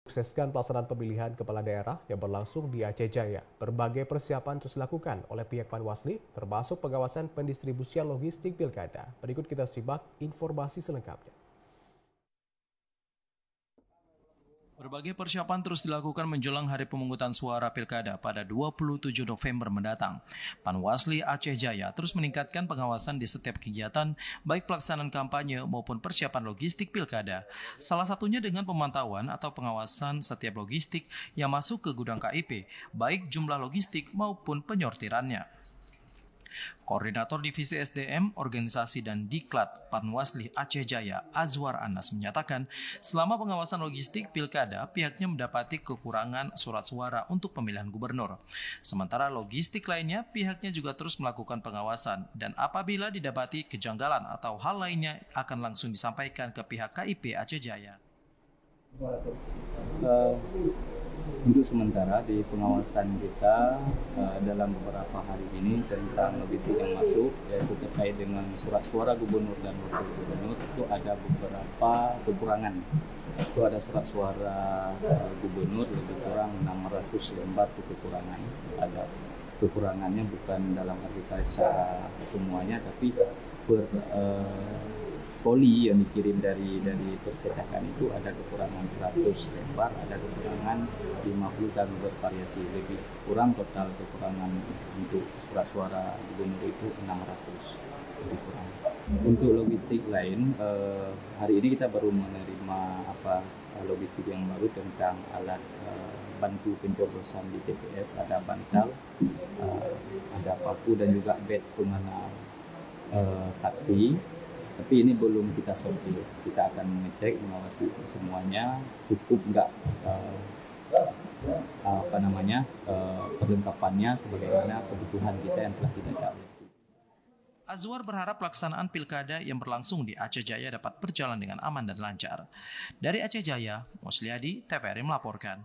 Sukseskan pelaksanaan pemilihan kepala daerah yang berlangsung di Aceh Jaya. Berbagai persiapan terus dilakukan oleh pihak Panwasli, termasuk pengawasan pendistribusian logistik pilkada. Berikut kita simak informasi selengkapnya. Berbagai persiapan terus dilakukan menjelang hari pemungutan suara pilkada pada 27 November mendatang. Panwasli Aceh Jaya terus meningkatkan pengawasan di setiap kegiatan, baik pelaksanaan kampanye maupun persiapan logistik pilkada. Salah satunya dengan pemantauan atau pengawasan setiap logistik yang masuk ke gudang KIP, baik jumlah logistik maupun penyortirannya. Koordinator Divisi SDM, Organisasi dan Diklat Panwasli Aceh Jaya, Azwar Anas menyatakan, selama pengawasan logistik pilkada, pihaknya mendapati kekurangan surat suara untuk pemilihan gubernur. Sementara logistik lainnya, pihaknya juga terus melakukan pengawasan dan apabila didapati kejanggalan atau hal lainnya akan langsung disampaikan ke pihak KIP Aceh Jaya. Untuk sementara di pengawasan kita dalam beberapa hari ini tentang logistik yang masuk, yaitu terkait dengan surat suara gubernur dan wakil gubernur, itu ada beberapa kekurangan. Itu ada surat suara gubernur lebih kurang 600 lembar itu kekurangan. Ada kekurangannya bukan dalam arti secara semuanya, tapi per poli yang dikirim dari percetakan itu ada kekurangan 100 lembar, ada kekurangan 50 dan bervariasi, lebih kurang total kekurangan untuk surat suara gubernur itu 600 lebih kurang. Untuk logistik lain, hari ini kita baru menerima logistik yang baru tentang alat bantu pencoblosan di TPS, ada bantal, ada paku dan juga bed pengenal saksi. Tapi ini belum kita sortir. Kita akan mengecek, mengawasi semuanya cukup nggak perlengkapannya sebagaimana kebutuhan kita yang telah kita dapatkan. Azwar berharap pelaksanaan pilkada yang berlangsung di Aceh Jaya dapat berjalan dengan aman dan lancar. Dari Aceh Jaya, Musliadi, TVRI melaporkan.